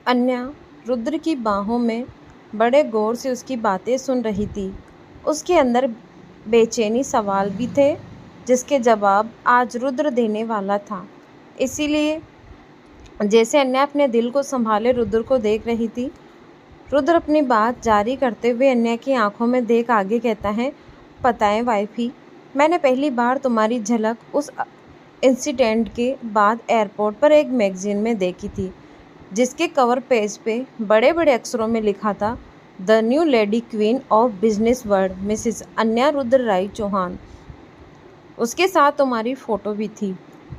अन्या रुद्र की बाहों में बड़े गौर से उसकी बातें सुन रही थी। उसके अंदर बेचैनी सवाल भी थे जिसके जवाब आज रुद्र देने वाला था। इसीलिए जैसे अन्या अपने दिल को संभाले रुद्र को देख रही थी, रुद्र अपनी बात जारी करते हुए अन्या की आंखों में देख आगे कहता है, पता है वाइफी, मैंने पहली बार तुम्हारी झलक उस इंसिडेंट के बाद एयरपोर्ट पर एक मैगजीन में देखी थी जिसके कवर पेज पे बड़े बड़े अक्षरों में लिखा था, the new lady queen of business world Mrs Anya Rudra Rai Chauhan. उसके साथ तुम्हारी फ़ोटो भी थी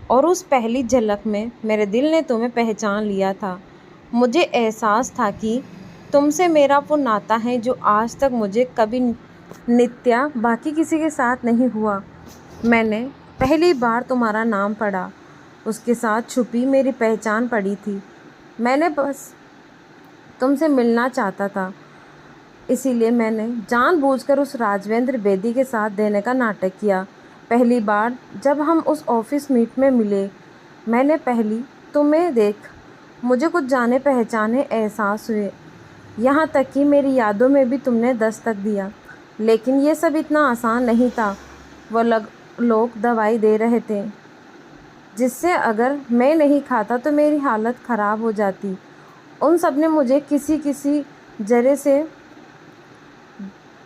और उस पहली झलक में मेरे दिल ने तुम्हें पहचान लिया था। मुझे एहसास था कि तुमसे मेरा वो नाता है जो आज तक मुझे कभी नित्या बाकी किसी के साथ नहीं हुआ। मैंने पहली बार तुम्हारा नाम पढ़ा, उसके साथ छुपी मेरी पहचान पड़ी थी। मैंने बस तुमसे मिलना चाहता था, इसीलिए मैंने जानबूझकर उस राजवेंद्र बेदी के साथ देने का नाटक किया। पहली बार जब हम उस ऑफिस मीट में मिले, मैंने पहली तुम्हें देख मुझे कुछ जाने पहचाने एहसास हुए। यहाँ तक कि मेरी यादों में भी तुमने दस्तक दिया। लेकिन ये सब इतना आसान नहीं था। वो लोग दवाई दे रहे थे जिससे अगर मैं नहीं खाता तो मेरी हालत ख़राब हो जाती। उन सब ने मुझे किसी किसी जरिए से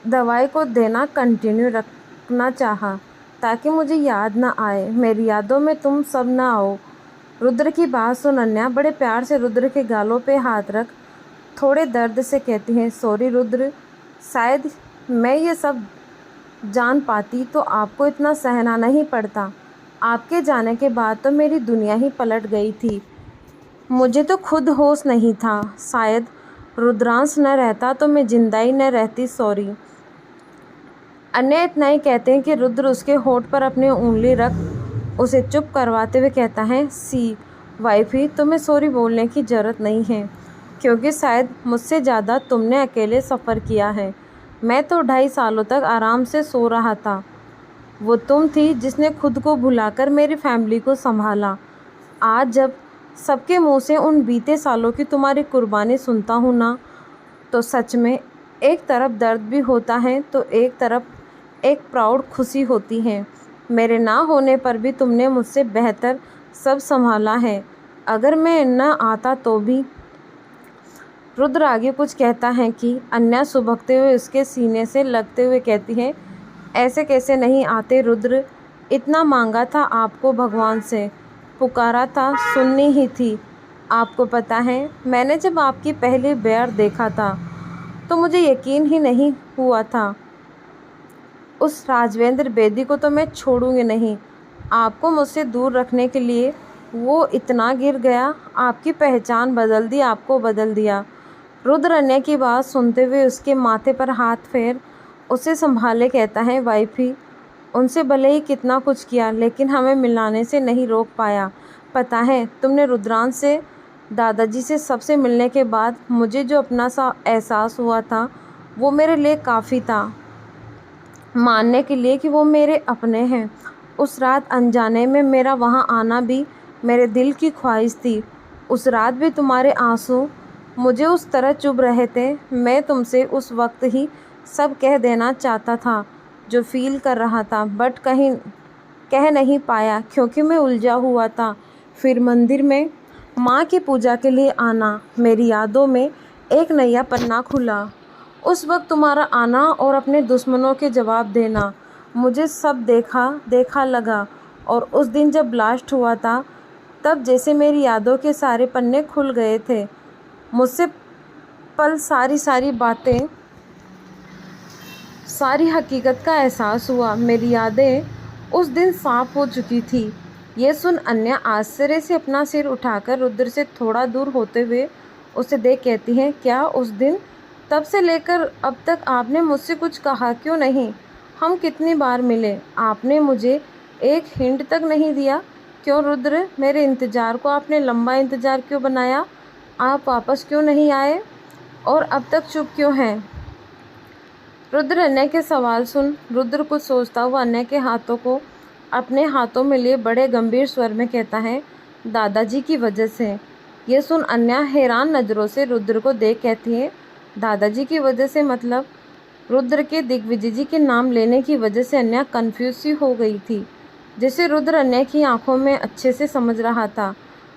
दवाई को देना कंटिन्यू रखना चाहा ताकि मुझे याद ना आए, मेरी यादों में तुम सब ना आओ। रुद्र की बात सुन अन्या बड़े प्यार से रुद्र के गालों पे हाथ रख थोड़े दर्द से कहती हैं, सॉरी रुद्र, शायद मैं ये सब जान पाती तो आपको इतना सहना नहीं पड़ता। आपके जाने के बाद तो मेरी दुनिया ही पलट गई थी। मुझे तो खुद होश नहीं था। शायद रुद्रांश न रहता तो मैं जिंदा ही न रहती। सॉरी। अन्य इतना ही कहते हैं कि रुद्र उसके होठ पर अपनी उंगली रख उसे चुप करवाते हुए कहता है, सी वाइफी, तुम्हें सॉरी बोलने की ज़रूरत नहीं है क्योंकि शायद मुझसे ज़्यादा तुमने अकेले सफ़र किया है। मैं तो 2.5 सालों तक आराम से सो रहा था। वो तुम थी जिसने खुद को भुलाकर मेरी फैमिली को संभाला। आज जब सबके मुंह से उन बीते सालों की तुम्हारी कुर्बानी सुनता हूँ ना, तो सच में एक तरफ दर्द भी होता है तो एक तरफ एक प्राउड खुशी होती है। मेरे ना होने पर भी तुमने मुझसे बेहतर सब संभाला है। अगर मैं न आता तो भी। रुद्र आगे कुछ कहता है कि अन्या सुबकते हुए उसके सीने से लगते हुए कहती है, ऐसे कैसे नहीं आते रुद्र, इतना मांगा था आपको भगवान से, पुकारा था, सुननी ही थी। आपको पता है, मैंने जब आपकी पहली बार देखा था तो मुझे यकीन ही नहीं हुआ था। उस राजवेंद्र बेदी को तो मैं छोड़ूंगी नहीं। आपको मुझसे दूर रखने के लिए वो इतना गिर गया। आपकी पहचान बदल दी, आपको बदल दिया। रुद्र अन्या की बात सुनते हुए उसके माथे पर हाथ फेर उसे संभाले कहता है, वाइफी, उनसे भले ही कितना कुछ किया लेकिन हमें मिलाने से नहीं रोक पाया। पता है, तुमने रुद्रांश से, दादाजी से, सबसे मिलने के बाद मुझे जो अपना सा एहसास हुआ था वो मेरे लिए काफ़ी था मानने के लिए कि वो मेरे अपने हैं। उस रात अनजाने में मेरा वहाँ आना भी मेरे दिल की ख्वाहिश थी। उस रात भी तुम्हारे आंसू मुझे उस तरह चुभ रहे थे। मैं तुमसे उस वक्त ही सब कह देना चाहता था जो फील कर रहा था, बट कहीं कह नहीं पाया क्योंकि मैं उलझा हुआ था। फिर मंदिर में माँ की पूजा के लिए आना, मेरी यादों में एक नया पन्ना खुला। उस वक्त तुम्हारा आना और अपने दुश्मनों के जवाब देना, मुझे सब देखा देखा लगा। और उस दिन जब ब्लास्ट हुआ था तब जैसे मेरी यादों के सारे पन्ने खुल गए थे। मुझसे पल सारी बातें, सारी हकीकत का एहसास हुआ। मेरी यादें उस दिन साफ हो चुकी थी। ये सुन अन्या आश्चर्य से अपना सिर उठाकर रुद्र से थोड़ा दूर होते हुए उसे देख कहती है, क्या उस दिन, तब से लेकर अब तक आपने मुझसे कुछ कहा क्यों नहीं? हम कितनी बार मिले, आपने मुझे एक हिंट तक नहीं दिया। क्यों रुद्र, मेरे इंतज़ार को आपने लंबा इंतज़ार क्यों बनाया? आप वापस क्यों नहीं आए और अब तक चुप क्यों हैं? रुद्र अन्या के सवाल सुन रुद्र कुछ सोचता हुआ अन्या के हाथों को अपने हाथों में लिए बड़े गंभीर स्वर में कहता है, दादाजी की वजह से। ये सुन अन्या हैरान नज़रों से रुद्र को देख कहती है, दादाजी की वजह से मतलब? रुद्र के दिग्विजय जी के नाम लेने की वजह से अन्या कन्फ्यूज सी हो गई थी। जैसे रुद्र अन्या की आंखों में अच्छे से समझ रहा था।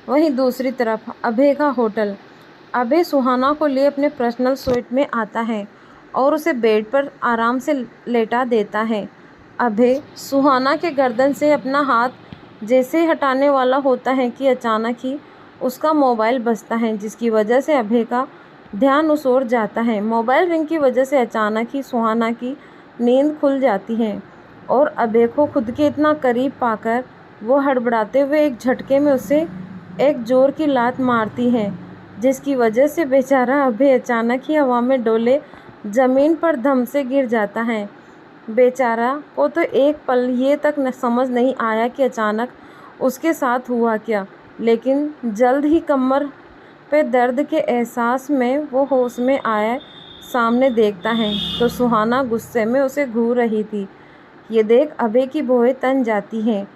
वहीं दूसरी तरफ अभय का होटल। अभय सुहाना को लिए अपने पर्सनल स्वीट में आता है और उसे बेड पर आराम से लेटा देता है। अभय सुहाना के गर्दन से अपना हाथ जैसे हटाने वाला होता है कि अचानक ही उसका मोबाइल बजता है, जिसकी वजह से अभय का ध्यान उस ओर जाता है। मोबाइल रिंग की वजह से अचानक ही सुहाना की नींद खुल जाती है और अभय को खुद के इतना करीब पाकर वो हड़बड़ाते हुए एक झटके में उसे एक जोर की लात मारती है, जिसकी वजह से बेचारा अभय अचानक ही हवा में डोले ज़मीन पर धम से गिर जाता है। बेचारा को तो एक पल ये तक समझ नहीं आया कि अचानक उसके साथ हुआ क्या, लेकिन जल्द ही कमर पे दर्द के एहसास में वो होश में आया। सामने देखता है तो सुहाना गुस्से में उसे घूर रही थी। ये देख अभय की भौहें तन जाती हैं।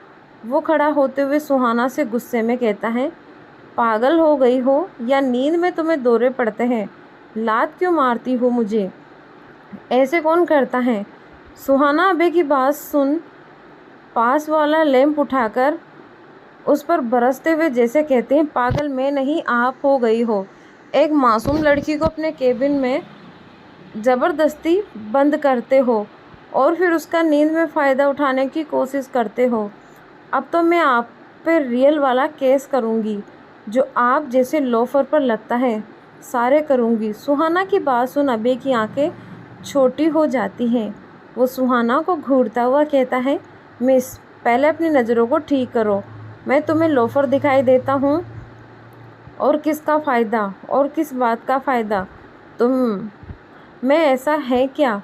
वो खड़ा होते हुए सुहाना से गुस्से में कहता है, पागल हो गई हो या नींद में तुम्हें दौरे पड़ते हैं? लात क्यों मारती हो मुझे? ऐसे कौन करता है? सुहाना अभय की बात सुन पास वाला लैंप उठाकर उस पर बरसते हुए जैसे कहते हैं, पागल मैं नहीं आप हो गई हो। एक मासूम लड़की को अपने केबिन में ज़बरदस्ती बंद करते हो और फिर उसका नींद में फ़ायदा उठाने की कोशिश करते हो। अब तो मैं आप पे रियल वाला केस करूँगी, जो आप जैसे लोफर पर लगता है सारे करूँगी। सुहाना की बात सुन अभय की आंखें छोटी हो जाती हैं। वो सुहाना को घूरता हुआ कहता है, मिस पहले अपनी नज़रों को ठीक करो। मैं तुम्हें लोफर दिखाई देता हूँ? और किसका फ़ायदा और किस बात का फ़ायदा? तुम मैं ऐसा है क्या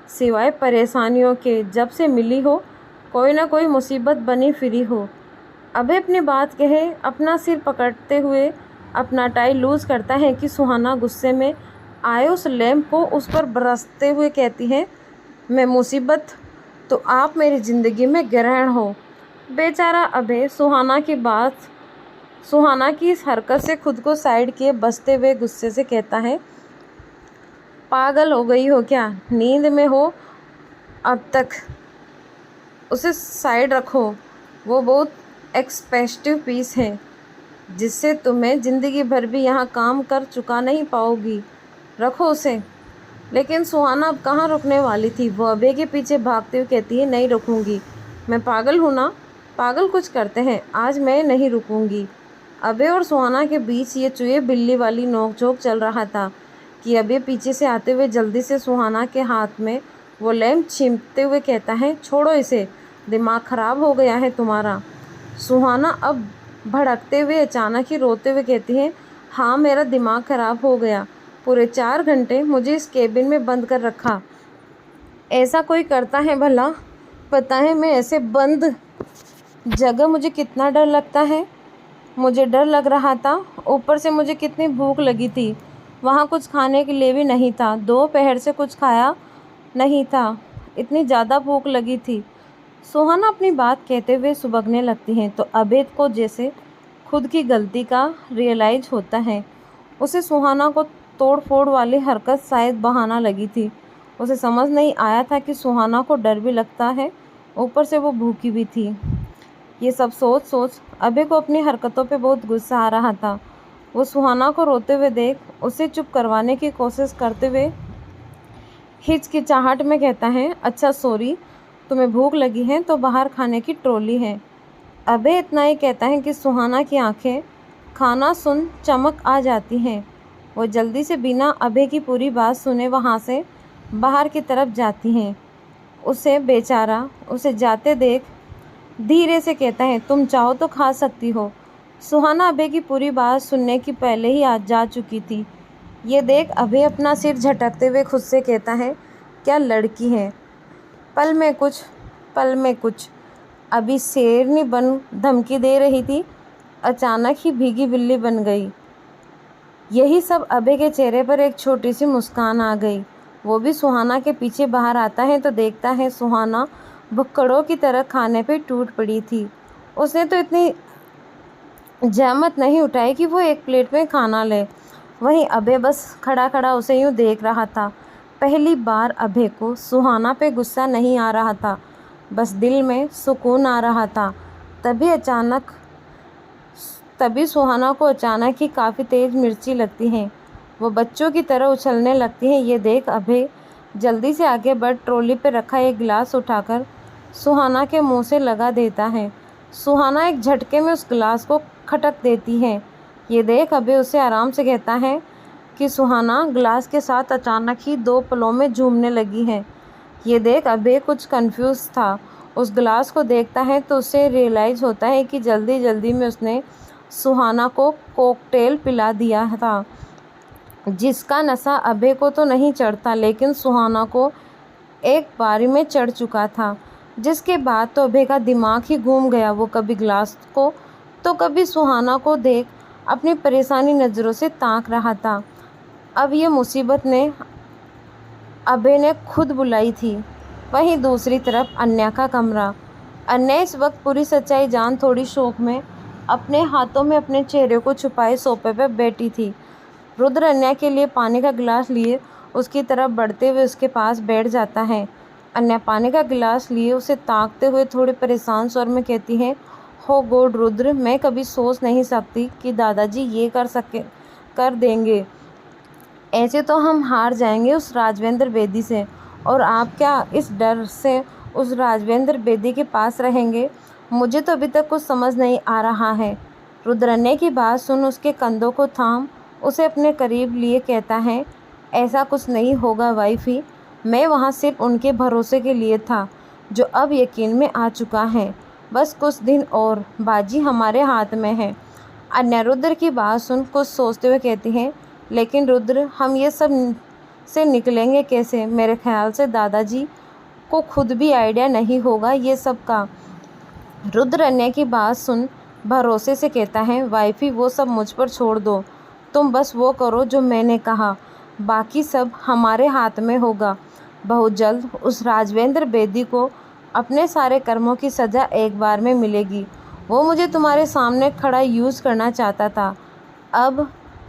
सिवाय परेशानियों के? जब से मिली हो कोई ना कोई मुसीबत बनी फिरी हो। अभय अपनी बात कहे अपना सिर पकड़ते हुए अपना टाई लूज़ करता है कि सुहाना गुस्से में आए उस लैंप को उस पर बरसते हुए कहती है, मैं मुसीबत तो आप मेरी ज़िंदगी में ग्रहण हो। बेचारा अभय सुहाना की इस हरकत से खुद को साइड किए बसते हुए गुस्से से कहता है, पागल हो गई हो क्या? नींद में हो अब तक? उसे साइड रखो। वो बहुत एक्सपेंसिव पीस है जिससे तुम्हें ज़िंदगी भर भी यहाँ काम कर चुका नहीं पाओगी। रखो उसे। लेकिन सुहाना अब कहाँ रुकने वाली थी। वो अभय के पीछे भागते हुए कहती है, नहीं रुकूंगी। मैं पागल हूँ ना? पागल कुछ करते हैं, आज मैं नहीं रुकूंगी। अभय और सुहाना के बीच ये चूहे बिल्ली वाली नोकझोंक चल रहा था कि अभय पीछे से आते हुए जल्दी से सुहाना के हाथ में वो लैंप छीनते हुए कहता है, छोड़ो इसे, दिमाग ख़राब हो गया है तुम्हारा। सुहाना अब भड़कते हुए अचानक ही रोते हुए कहती है, हाँ मेरा दिमाग ख़राब हो गया। पूरे 4 घंटे मुझे इस केबिन में बंद कर रखा। ऐसा कोई करता है भला? पता है मैं ऐसे बंद जगह मुझे कितना डर लगता है। मुझे डर लग रहा था, ऊपर से मुझे कितनी भूख लगी थी। वहाँ कुछ खाने के लिए भी नहीं था। दोपहर से कुछ खाया नहीं था, इतनी ज़्यादा भूख लगी थी। सुहाना अपनी बात कहते हुए सुबकने लगती हैं तो अभय को जैसे खुद की गलती का रियलाइज होता है। उसे सुहाना को तोड़ फोड़ वाली हरकत शायद बहाना लगी थी। उसे समझ नहीं आया था कि सुहाना को डर भी लगता है, ऊपर से वो भूखी भी थी। ये सब सोच सोच अभय को अपनी हरकतों पे बहुत गुस्सा आ रहा था। वो सुहाना को रोते हुए देख उसे चुप करवाने की कोशिश करते हुए हिचकिचाहट में कहता है, अच्छा सॉरी, तुम्हें भूख लगी है तो बाहर खाने की ट्रॉली है। अभय इतना ही कहता है कि सुहाना की आंखें खाना सुन चमक आ जाती हैं। वो जल्दी से बिना अभय की पूरी बात सुने वहाँ से बाहर की तरफ जाती हैं। उसे जाते देख धीरे से कहता है, तुम चाहो तो खा सकती हो। सुहाना अभय की पूरी बात सुनने की पहले ही आज जा चुकी थी। ये देख अभय अपना सिर झटकते हुए खुद से कहता है, क्या लड़की है, पल में कुछ अभी शेरनी बन धमकी दे रही थी, अचानक ही भीगी बिल्ली बन गई। यही सब अभय के चेहरे पर एक छोटी सी मुस्कान आ गई। वो भी सुहाना के पीछे बाहर आता है तो देखता है सुहाना भुक्कड़ों की तरह खाने पे टूट पड़ी थी। उसने तो इतनी जहमत नहीं उठाई कि वो एक प्लेट में खाना ले। वहीं अभय बस खड़ा खड़ा उसे यूँ देख रहा था। पहली बार अभय को सुहाना पे गुस्सा नहीं आ रहा था, बस दिल में सुकून आ रहा था। तभी सुहाना को अचानक ही काफ़ी तेज़ मिर्ची लगती हैं। वो बच्चों की तरह उछलने लगती हैं। ये देख अभय जल्दी से आगे बढ़ ट्रॉली पे रखा एक गिलास उठाकर सुहाना के मुंह से लगा देता है। सुहाना एक झटके में उस गिलास को खटक देती है। ये देख अभय उसे आराम से कहता है कि सुहाना गिलास के साथ अचानक ही दो पलों में झूमने लगी है। ये देख अभय कुछ कंफ्यूज था। उस गिलास को देखता है तो उसे रियलाइज़ होता है कि जल्दी जल्दी में उसने सुहाना को कॉकटेल पिला दिया था, जिसका नशा अभय को तो नहीं चढ़ता लेकिन सुहाना को एक बारी में चढ़ चुका था। जिसके बाद तो अभय का दिमाग ही घूम गया। वो कभी गिलास को तो कभी सुहाना को देख अपनी परेशानी नज़रों से ताक रहा था। अब ये मुसीबत ने अभय ने खुद बुलाई थी। वहीं दूसरी तरफ अन्या का कमरा। अन्या इस वक्त पूरी सच्चाई जान थोड़ी शौक में अपने हाथों में अपने चेहरे को छुपाए सोफे पर बैठी थी। रुद्र अन्या के लिए पानी का गिलास लिए उसकी तरफ बढ़ते हुए उसके पास बैठ जाता है। अन्या पानी का गिलास लिए उसे ताकते हुए थोड़े परेशान स्वर में कहती है, हो गॉड रुद्र, मैं कभी सोच नहीं सकती कि दादाजी ये कर देंगे। ऐसे तो हम हार जाएंगे उस राजवेंद्र बेदी से, और आप क्या इस डर से उस राजवेंद्र बेदी के पास रहेंगे? मुझे तो अभी तक कुछ समझ नहीं आ रहा है। रुद्र अन्या की बात सुन उसके कंधों को थाम उसे अपने करीब लिए कहता है, ऐसा कुछ नहीं होगा वाइफी, मैं वहाँ सिर्फ उनके भरोसे के लिए था जो अब यकीन में आ चुका है। बस कुछ दिन और, बाजी हमारे हाथ में है। अन्या रुद्र की बात सुन कुछ सोचते हुए कहती है, लेकिन रुद्र हम ये सब से निकलेंगे कैसे? मेरे ख्याल से दादाजी को खुद भी आइडिया नहीं होगा ये सब का। रुद्र अन्या की बात सुन भरोसे से कहता है, वाइफी वो सब मुझ पर छोड़ दो, तुम बस वो करो जो मैंने कहा, बाकी सब हमारे हाथ में होगा। बहुत जल्द उस राजवेंद्र बेदी को अपने सारे कर्मों की सज़ा एक बार में मिलेगी। वो मुझे तुम्हारे सामने खड़ा यूज़ करना चाहता था, अब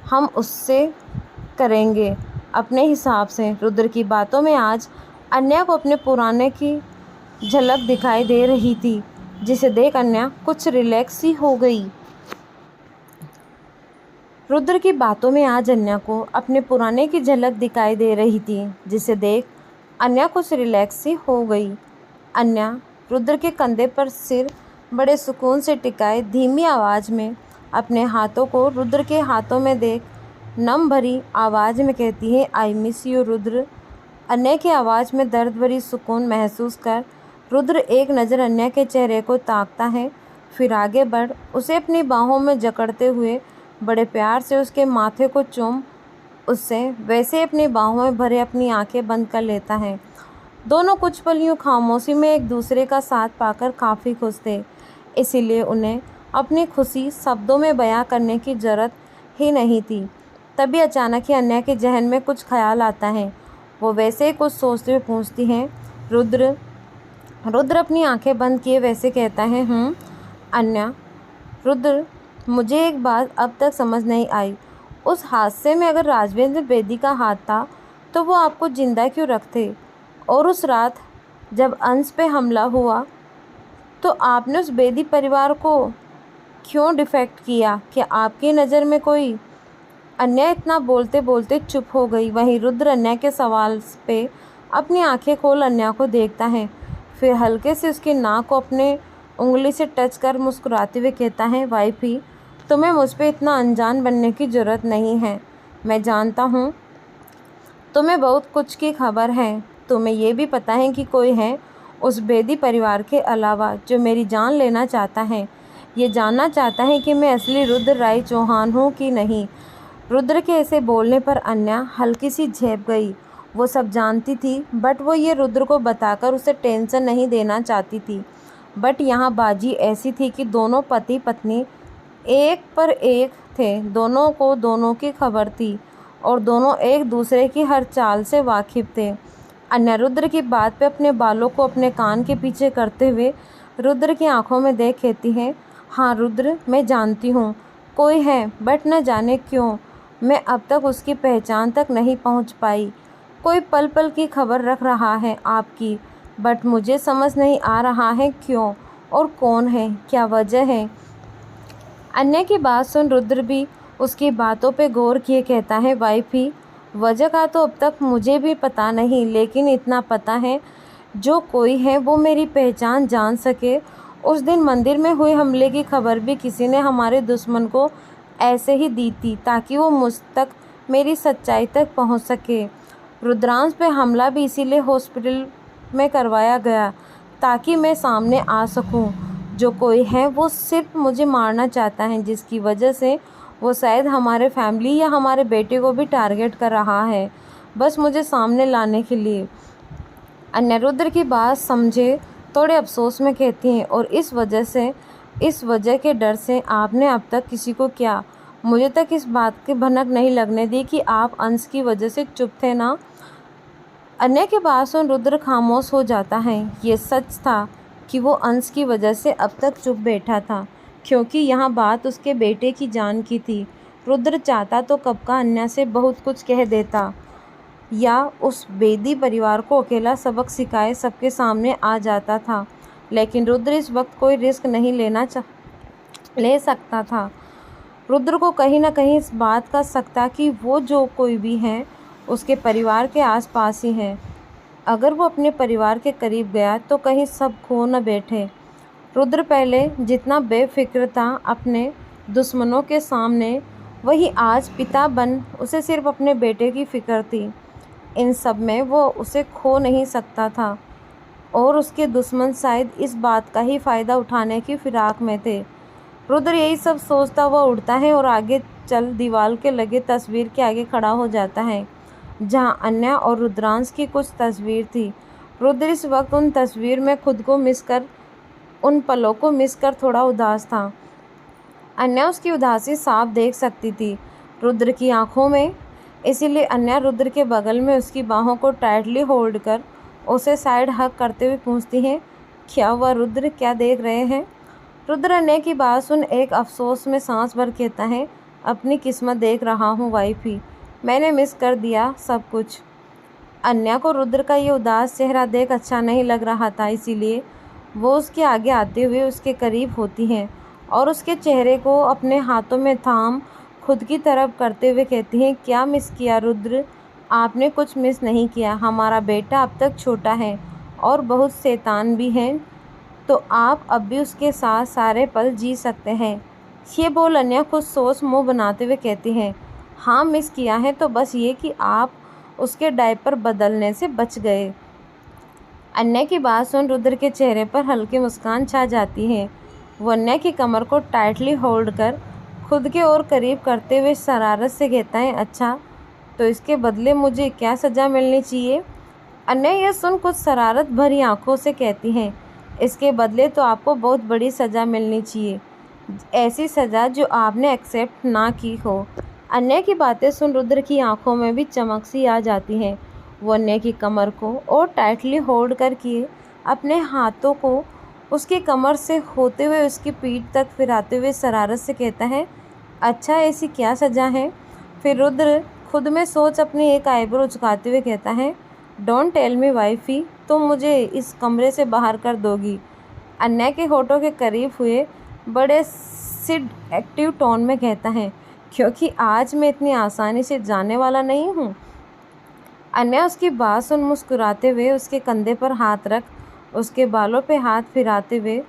हम उससे करेंगे अपने हिसाब से। रुद्र की बातों में आज अन्या को अपने पुराने की झलक दिखाई दे रही थी, जिसे देख अन्या कुछ रिलैक्स ही हो गई। रुद्र की बातों में आज अन्या को अपने पुराने की झलक दिखाई दे रही थी, जिसे देख अन्या कुछ रिलैक्स ही हो गई। अन्या रुद्र के कंधे पर सिर बड़े सुकून से टिकाए धीमी आवाज़ में अपने हाथों को रुद्र के हाथों में देख नम भरी आवाज़ में कहती है, आई मिस यू रुद्र। अन्या की आवाज़ में दर्द भरी सुकून महसूस कर रुद्र एक नज़र अन्या के चेहरे को ताकता है, फिर आगे बढ़ उसे अपनी बाहों में जकड़ते हुए बड़े प्यार से उसके माथे को चूम उससे वैसे अपनी बाहों में भरे अपनी आंखें बंद कर लेता है। दोनों कुछ पल यूँ खामोशी में एक दूसरे का साथ पाकर काफ़ी खुश थे, इसीलिए उन्हें अपनी खुशी शब्दों में बयां करने की ज़रूरत ही नहीं थी। तभी अचानक ही अन्या के जहन में कुछ ख्याल आता है। वो वैसे ही कुछ सोचते हुए पूछती हैं, रुद्र। रुद्र अपनी आंखें बंद किए वैसे कहता है, अन्या। रुद्र, मुझे एक बात अब तक समझ नहीं आई, उस हादसे में अगर राजवेंद्र बेदी का हाथ था तो वो आपको जिंदा क्यों रखते? और उस रात जब अंश पे हमला हुआ तो आपने उस बेदी परिवार को क्यों डिफेक्ट किया? क्या आपकी नज़र में कोई? अन्या इतना बोलते बोलते चुप हो गई। वहीं रुद्र अन्या के सवाल पे अपनी आंखें खोल अन्या को देखता है, फिर हल्के से उसकी नाक को अपने उंगली से टच कर मुस्कुराते हुए कहता है, वाइफी तुम्हें मुझ पे इतना अनजान बनने की ज़रूरत नहीं है। मैं जानता हूँ तुम्हें बहुत कुछ की खबर है। तुम्हें ये भी पता है कि कोई है उस बेदी परिवार के अलावा जो मेरी जान लेना चाहता है, ये जानना चाहता है कि मैं असली रुद्र राय चौहान हूँ कि नहीं। रुद्र के ऐसे बोलने पर अन्या हल्की सी झेप गई। वो सब जानती थी, बट वो ये रुद्र को बताकर उसे टेंशन नहीं देना चाहती थी। बट यहाँ बाजी ऐसी थी कि दोनों पति पत्नी एक पर एक थे, दोनों को दोनों की खबर थी और दोनों एक दूसरे की हर चाल से वाकिफ़ थे। अन्या रुद्र की बात पे अपने बालों को अपने कान के पीछे करते हुए रुद्र की आंखों में देख कहती है, हाँ रुद्र, मैं जानती हूँ कोई है, बट न जाने क्यों मैं अब तक उसकी पहचान तक नहीं पहुँच पाई। कोई पल पल की खबर रख रहा है आपकी, बट मुझे समझ नहीं आ रहा है क्यों और कौन है, क्या वजह है। अन्य की बात सुन रुद्र भी उसकी बातों पे गौर किए कहता है, वाइफ ही, वजह का तो अब तक मुझे भी पता नहीं, लेकिन इतना पता है जो कोई है वो मेरी पहचान जान सके। उस दिन मंदिर में हुए हमले की खबर भी किसी ने हमारे दुश्मन को ऐसे ही दी थी ताकि वो मुझ तक, मेरी सच्चाई तक पहुंच सके। रुद्रांश पे हमला भी इसीलिए हॉस्पिटल में करवाया गया ताकि मैं सामने आ सकूं। जो कोई है वो सिर्फ मुझे मारना चाहता है, जिसकी वजह से वो शायद हमारे फैमिली या हमारे बेटे को भी टारगेट कर रहा है, बस मुझे सामने लाने के लिए। अन्य रुद्र की बात समझे थोड़े अफसोस में कहती हैं, और इस वजह के डर से आपने अब तक किसी को क्या, मुझे तक इस बात की भनक नहीं लगने दी कि आप अंश की वजह से चुप थे ना। अन्य की बात सुन रुद्र खामोश हो जाता है। ये सच था कि वो अंश की वजह से अब तक चुप बैठा था, क्योंकि यहाँ बात उसके बेटे की जान की थी। रुद्र चाहता तो कब का अन्य से बहुत कुछ कह देता, या उस बेदी परिवार को अकेला सबक सिखाए सबके सामने आ जाता था, लेकिन रुद्र इस वक्त कोई रिस्क नहीं ले सकता था। रुद्र को कहीं ना कहीं इस बात का शक था कि वो जो कोई भी है उसके परिवार के आसपास ही है। अगर वो अपने परिवार के करीब गया तो कहीं सब खो न बैठे। रुद्र पहले जितना बेफिक्र था अपने दुश्मनों के सामने, वही आज पिता बन उसे सिर्फ अपने बेटे की फिक्र थी। इन सब में वो उसे खो नहीं सकता था, और उसके दुश्मन शायद इस बात का ही फ़ायदा उठाने की फिराक में थे। रुद्र यही सब सोचता हुआ उठता है और आगे चल दीवार के लगे तस्वीर के आगे खड़ा हो जाता है, जहाँ अन्या और रुद्रांश की कुछ तस्वीर थी। रुद्र इस वक्त उन तस्वीर में खुद को उन पलों को मिस कर थोड़ा उदास था। अन्या उसकी उदासी साफ देख सकती थी रुद्र की आंखों में, इसीलिए अन्या रुद्र के बगल में उसकी बाहों को टाइटली होल्ड कर उसे साइड हग करते हुए पूछती है, क्या हुआ रुद्र, क्या देख रहे हैं। रुद्र अन्या की बात सुन एक अफसोस में सांस भर कहता है, अपनी किस्मत देख रहा हूँ वाइफ ही, मैंने मिस कर दिया सब कुछ। अन्या को रुद्र का ये उदास चेहरा देख अच्छा नहीं लग रहा था, इसीलिए वो उसके आगे आते हुए उसके करीब होती हैं और उसके चेहरे को अपने हाथों में थाम खुद की तरफ करते हुए कहती हैं, क्या मिस किया रुद्र, आपने कुछ मिस नहीं किया। हमारा बेटा अब तक छोटा है और बहुत शैतान भी है, तो आप अब भी उसके साथ सारे पल जी सकते हैं। ये बोल अन्या खुद सोच मुँह बनाते हुए कहती हैं, हाँ मिस किया है, तो बस ये कि आप उसके डायपर बदलने से बच गए। अन्या की बात सुन रुद्र के चेहरे पर हल्की मुस्कान छा जाती है। वो अन्या की कमर को टाइटली होल्ड कर खुद के और करीब करते हुए शरारत से कहता है, अच्छा तो इसके बदले मुझे क्या सज़ा मिलनी चाहिए। अन्या यह सुन कुछ शरारत भरी आंखों से कहती हैं, इसके बदले तो आपको बहुत बड़ी सज़ा मिलनी चाहिए, ऐसी सज़ा जो आपने एक्सेप्ट ना की हो। अन्या की बातें सुन रुद्र की आंखों में भी चमक सी आ जाती है। वो अन्या की कमर को और टाइटली होल्ड करके अपने हाथों को उसकी कमर से होते हुए उसकी पीठ तक फिराते हुए शरारत से कहता है, अच्छा ऐसी क्या सज़ा है। फिर रुद्र खुद में सोच अपनी एक आईब्रो झुकाते हुए कहता है, डोंट टेल मी वाइफी, तुम मुझे इस कमरे से बाहर कर दोगी। अन्या के होठों के करीब हुए बड़े एक्टिव टोन में कहता है, क्योंकि आज मैं इतनी आसानी से जाने वाला नहीं हूँ। अन्या उसकी बात सुन मुस्कुराते हुए उसके कंधे पर हाथ रख उसके बालों पे हाथ फिराते हुए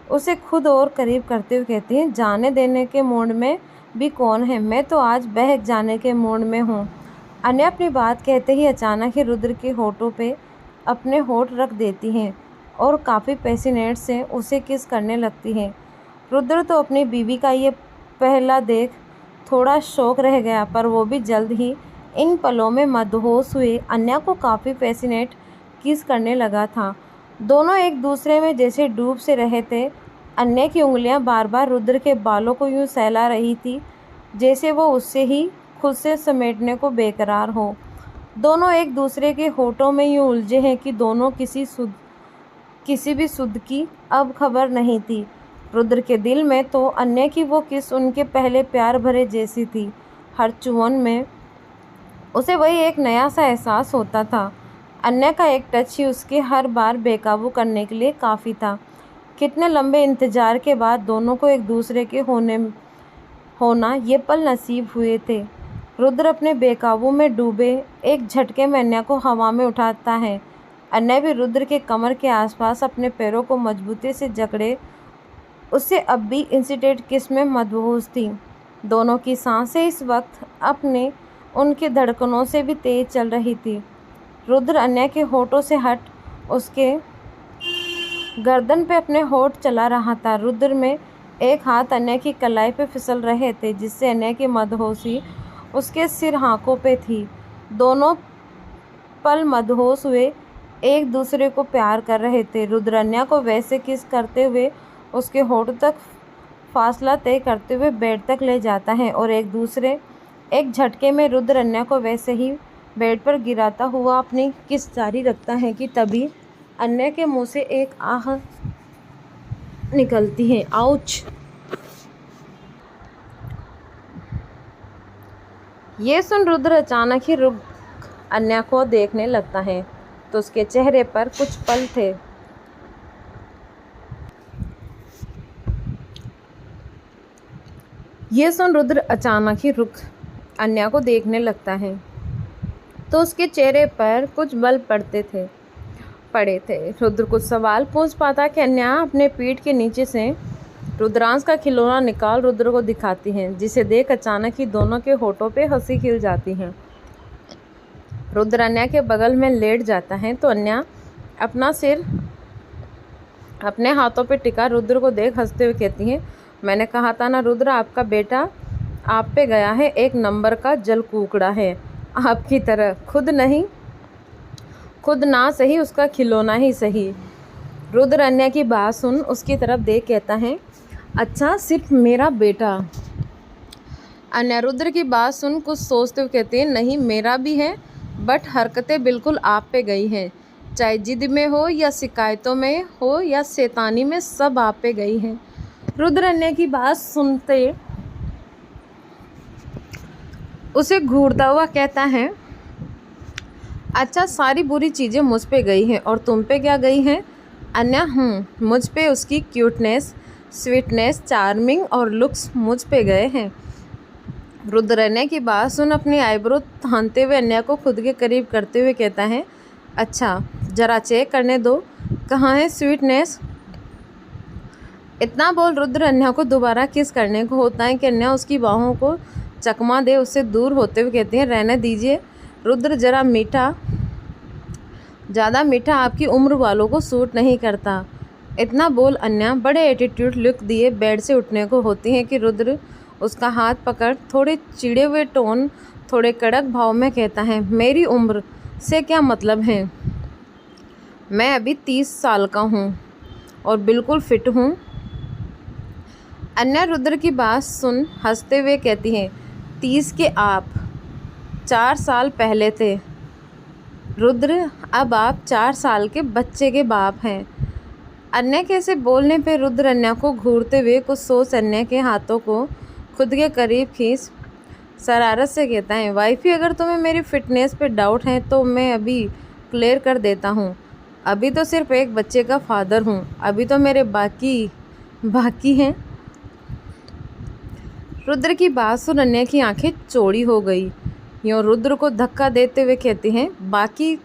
उसे खुद और करीब करते हुए कहती है, जाने देने के मूड में भी कौन है, मैं तो आज बहक जाने के मूड में हूँ। अन्या अपनी बात कहते ही अचानक ही रुद्र के होठों पे अपने होठ रख देती हैं और काफ़ी पैसिनेट से उसे किस करने लगती है। रुद्र तो अपनी बीवी का ये पहला देख थोड़ा शौक रह गया, पर वो भी जल्द ही इन पलों में मदहोश हुए अन्या को काफ़ी पैसिनेट किस करने लगा था। दोनों एक दूसरे में जैसे डूब से रहे थे। अन्या की उंगलियां बार बार रुद्र के बालों को यूं सहला रही थी जैसे वो उससे ही खुद से समेटने को बेकरार हो। दोनों एक दूसरे के होठों में यूं उलझे हैं कि दोनों किसी भी सुध की अब खबर नहीं थी। रुद्र के दिल में तो अन्य की वो किस उनके पहले प्यार भरे जैसी थी। हर चुवन में उसे वही एक नया सा एहसास होता था। अन्य का एक टच ही उसके हर बार बेकाबू करने के लिए काफ़ी था। कितने लंबे इंतजार के बाद दोनों को एक दूसरे के होना ये पल नसीब हुए थे। रुद्र अपने बेकाबू में डूबे एक झटके में अन्य को हवा में उठाता है। अन्य भी रुद्र के कमर के आसपास अपने पैरों को मजबूती से जकड़े उससे अब भी इंसिडेंट किस में मदहोश थी। दोनों की सांसें इस वक्त अपने उनके धड़कनों से भी तेज चल रही थी। रुद्र अन्य के होठों से हट उसके गर्दन पे अपने होठ चला रहा था। रुद्र में एक हाथ अन्य की कलाई पे फिसल रहे थे जिससे अन्य की मदहोशी उसके सिर हाँकों पे थी। दोनों पल मदहोश हुए एक दूसरे को प्यार कर रहे थे। रुद्र अन्य को वैसे किस करते हुए उसके होठ तक फासला तय करते हुए बेड तक ले जाता है और एक झटके में रुद्र अन्य को वैसे ही बेड पर गिराता हुआ अपनी किस जारी रखता है कि तभी अन्य के मुंह से एक आह निकलती है। आउच! ये सुन रुद्र अचानक ही रुक अन्य को देखने लगता है तो उसके चेहरे पर कुछ पल थे। ये सुन रुद्र अचानक ही रुक अन्य को देखने लगता है तो उसके चेहरे पर कुछ बल पड़े थे। रुद्र कुछ सवाल पूछ पाता कि अन्य अपने पीठ के नीचे से रुद्रांश का खिलौना निकाल रुद्र को दिखाती हैं, जिसे देख अचानक ही दोनों के होठों पे हंसी खिल जाती है। रुद्र अन्य के बगल में लेट जाता है तो अन्य अपना सिर अपने हाथों पे टिका रुद्र को देख हंसते हुए कहती हैं, मैंने कहा था ना रुद्र, आपका बेटा आप पे गया है, एक नंबर का जलकूकड़ा है आपकी तरह। खुद ना सही उसका खिलौना ही सही। रुद्र अन्य की बात सुन उसकी तरफ देख कहता है, अच्छा सिर्फ मेरा बेटा? अन्य रुद्र की बात सुन कुछ सोचते हुए कहते हैं, नहीं मेरा भी है, बट हरकतें बिल्कुल आप पे गई हैं। चाहे जिद में हो या शिकायतों में हो या शैतानी में, सब आप पे गई हैं। रुद्र अन्य की बात सुनते उसे घूरता हुआ कहता है, अच्छा सारी बुरी चीज़ें मुझ पे गई हैं और तुम पे क्या गई हैं? अन्य मुझ पे उसकी क्यूटनेस, स्वीटनेस, चार्मिंग और लुक्स मुझ पे गए हैं। रुद्र अन्य की बात सुन अपनी आईब्रो थानते हुए अन्य को खुद के करीब करते हुए कहता है, अच्छा ज़रा चेक करने दो, कहाँ है स्वीटनेस? इतना बोल रुद्र अन्य को दोबारा किस करने को होता है कि अन्य उसकी बाहों को चकमा दे उससे दूर होते हुए कहते हैं, रहने दीजिए रुद्र, ज़्यादा मीठा आपकी उम्र वालों को सूट नहीं करता। इतना बोल अन्य बड़े एटीट्यूड लुक दिए बेड से उठने को होती है कि रुद्र उसका हाथ पकड़ थोड़े चिढ़े हुए टोन, थोड़े कड़क भाव में कहता है, मेरी उम्र से क्या मतलब है? मैं अभी 30 साल का हूँ और बिल्कुल फिट हूँ। अन्य रुद्र की बात सुन हंसते हुए कहती है, 30 के आप 4 साल पहले थे रुद्र, अब आप 4 साल के बच्चे के बाप हैं। अन्य के ऐसे बोलने पे रुद्र अन्य को घूरते हुए कुछ सोच अन्य के हाथों को खुद के करीब खींच शरारत से कहता है, वाइफी अगर तुम्हें मेरी फिटनेस पे डाउट है तो मैं अभी क्लियर कर देता हूँ। अभी तो सिर्फ एक बच्चे का फादर हूँ, अभी तो मेरे बाकी हैं। रुद्र की बात सुन अन्य की आंखें चौड़ी हो गई। यूँ रुद्र को धक्का देते हुए कहते हैं, बाकी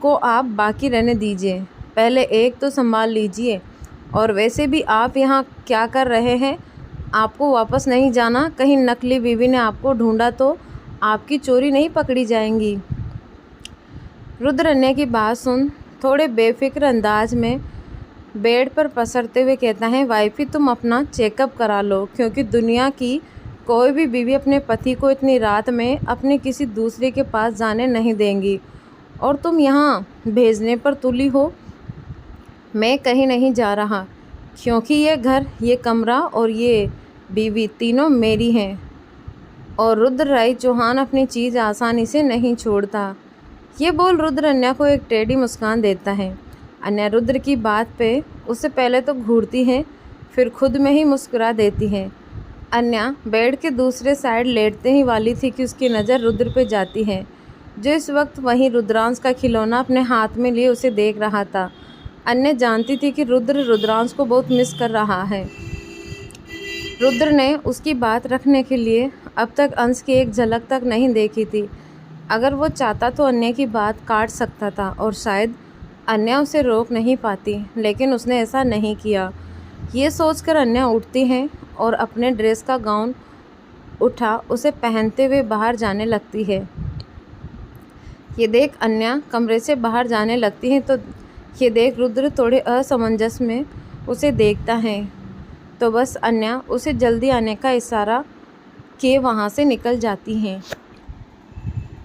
को आप बाकी रहने दीजिए, पहले एक तो संभाल लीजिए। और वैसे भी आप यहाँ क्या कर रहे हैं? आपको वापस नहीं जाना? कहीं नकली बीवी ने आपको ढूंढा तो आपकी चोरी नहीं पकड़ी जाएंगी। रुद्र अन्य की बात सुन थोड़े बेफिक्र अंदाज में बेड पर पसरते हुए कहता है, वाइफी तुम अपना चेकअप करा लो, क्योंकि दुनिया की कोई भी बीवी अपने पति को इतनी रात में अपने किसी दूसरे के पास जाने नहीं देंगी, और तुम यहाँ भेजने पर तुली हो। मैं कहीं नहीं जा रहा, क्योंकि ये घर, ये कमरा और ये बीवी तीनों मेरी हैं। और रुद्र राय चौहान अपनी चीज़ आसानी से नहीं छोड़ता। ये बोल रुद्र अन्य को एक टेढ़ी मुस्कान देता है। अन्य रुद्र की बात पे उससे पहले तो घूरती है, फिर खुद में ही मुस्कुरा देती है। अन्या बेड के दूसरे साइड लेटते ही वाली थी कि उसकी नज़र रुद्र पे जाती है, जो इस वक्त वहीं रुद्रांश का खिलौना अपने हाथ में लिए उसे देख रहा था। अन्या जानती थी कि रुद्र रुद्रांश को बहुत मिस कर रहा है। रुद्र ने उसकी बात रखने के लिए अब तक अंश की एक झलक तक नहीं देखी थी। अगर वो चाहता तो अन्या की बात काट सकता था और शायद अन्या उसे रोक नहीं पाती, लेकिन उसने ऐसा नहीं किया। ये सोचकर अन्या उठती है और अपने ड्रेस का गाउन उठा उसे पहनते हुए बाहर जाने लगती है। ये देख अन्या कमरे से बाहर जाने लगती है तो ये देख रुद्र थोड़े असमंजस में उसे देखता है, तो बस अन्या उसे जल्दी आने का इशारा किए वहाँ से निकल जाती हैं।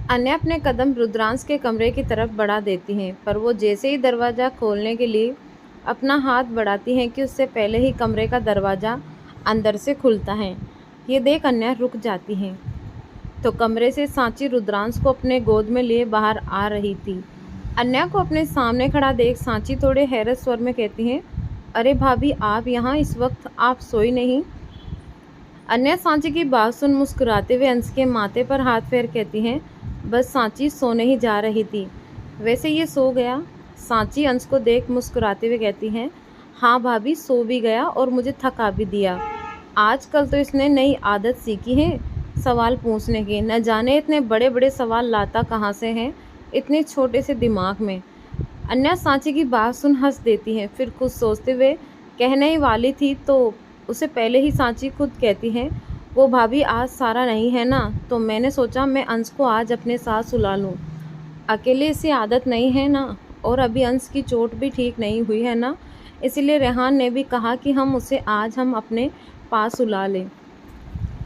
अन्या अपने कदम रुद्रांश के कमरे की तरफ बढ़ा देती हैं, पर वो जैसे ही दरवाज़ा खोलने के लिए अपना हाथ बढ़ाती हैं कि उससे पहले ही कमरे का दरवाज़ा अंदर से खुलता है। ये देख अन्या रुक जाती हैं, तो कमरे से सांची रुद्रांश को अपने गोद में लिए बाहर आ रही थी। अन्या को अपने सामने खड़ा देख सांची थोड़े हैरत स्वर में कहती हैं, अरे भाभी, आप यहाँ इस वक्त, आप सोई नहीं? अन्या सांची की बात सुन मुस्कुराते हुए अंश के माथे पर हाथ फेर कहती हैं, बस सांची सोने ही जा रही थी, वैसे ये सो गया। सांची अंश को देख मुस्कुराते हुए कहती हैं, हाँ भाभी, सो भी गया और मुझे थका भी दिया। आजकल तो इसने नई आदत सीखी है सवाल पूछने की, न जाने इतने बड़े बड़े सवाल लाता कहाँ से हैं इतने छोटे से दिमाग में। अन्या सांची की बात सुन हंस देती है, फिर कुछ सोचते हुए कहने ही वाली थी तो उसे पहले ही सांची खुद कहती है, वो भाभी आज सारा नहीं है ना, तो मैंने सोचा मैं अंश को आज अपने साथ सुला लूँ। अकेले इसे आदत नहीं है ना, और अभी अंश की चोट भी ठीक नहीं हुई है ना, इसीलिए रेहान ने भी कहा कि हम अपने पास सुला लें।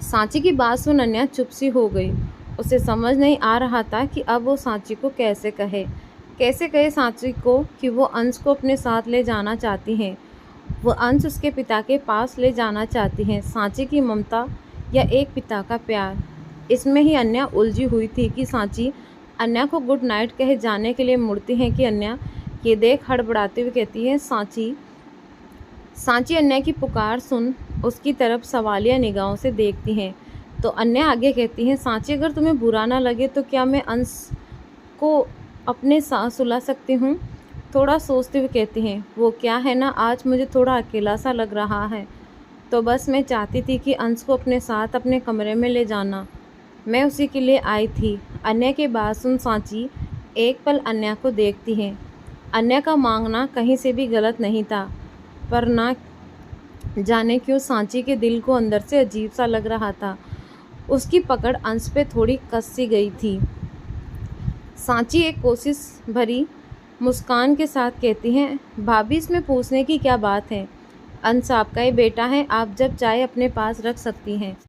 सांची की बात सुन अन्या चुप सी हो गई। उसे समझ नहीं आ रहा था कि अब वो सांची को कैसे कहे सांची को कि वो अंश को अपने साथ ले जाना चाहती हैं, वो अंश उसके पिता के पास ले जाना चाहती हैं। सांची की ममता या एक पिता का प्यार, इसमें ही अन्या उलझी हुई थी कि सांची अन्या को गुड नाइट कहे जाने के लिए मुड़ती हैं कि अन्या ये देख हड़बड़ाते हुए कहती है, सांची अन्या की पुकार सुन उसकी तरफ सवालिया निगाहों से देखती हैं, तो अन्या आगे कहती हैं, सांची, अगर तुम्हें बुरा ना लगे तो क्या मैं अंश को अपने साथ सुला सकती हूँ? थोड़ा सोचते हुए कहती हैं, वो क्या है ना, आज मुझे थोड़ा अकेला सा लग रहा है, तो बस मैं चाहती थी कि अंश को अपने साथ अपने कमरे में ले जाना, मैं उसी के लिए आई थी। अन्या की बात सुन सांची एक पल अन्या को देखती है। अन्या का मांगना कहीं से भी गलत नहीं था, पर ना जाने क्यों सांची के दिल को अंदर से अजीब सा लग रहा था। उसकी पकड़ अंश पे थोड़ी कस सी गई थी। सांची एक कोशिश भरी मुस्कान के साथ कहती हैं, भाभी, इसमें पूछने की क्या बात है? अंश आपका ही बेटा है, आप जब चाहे अपने पास रख सकती हैं।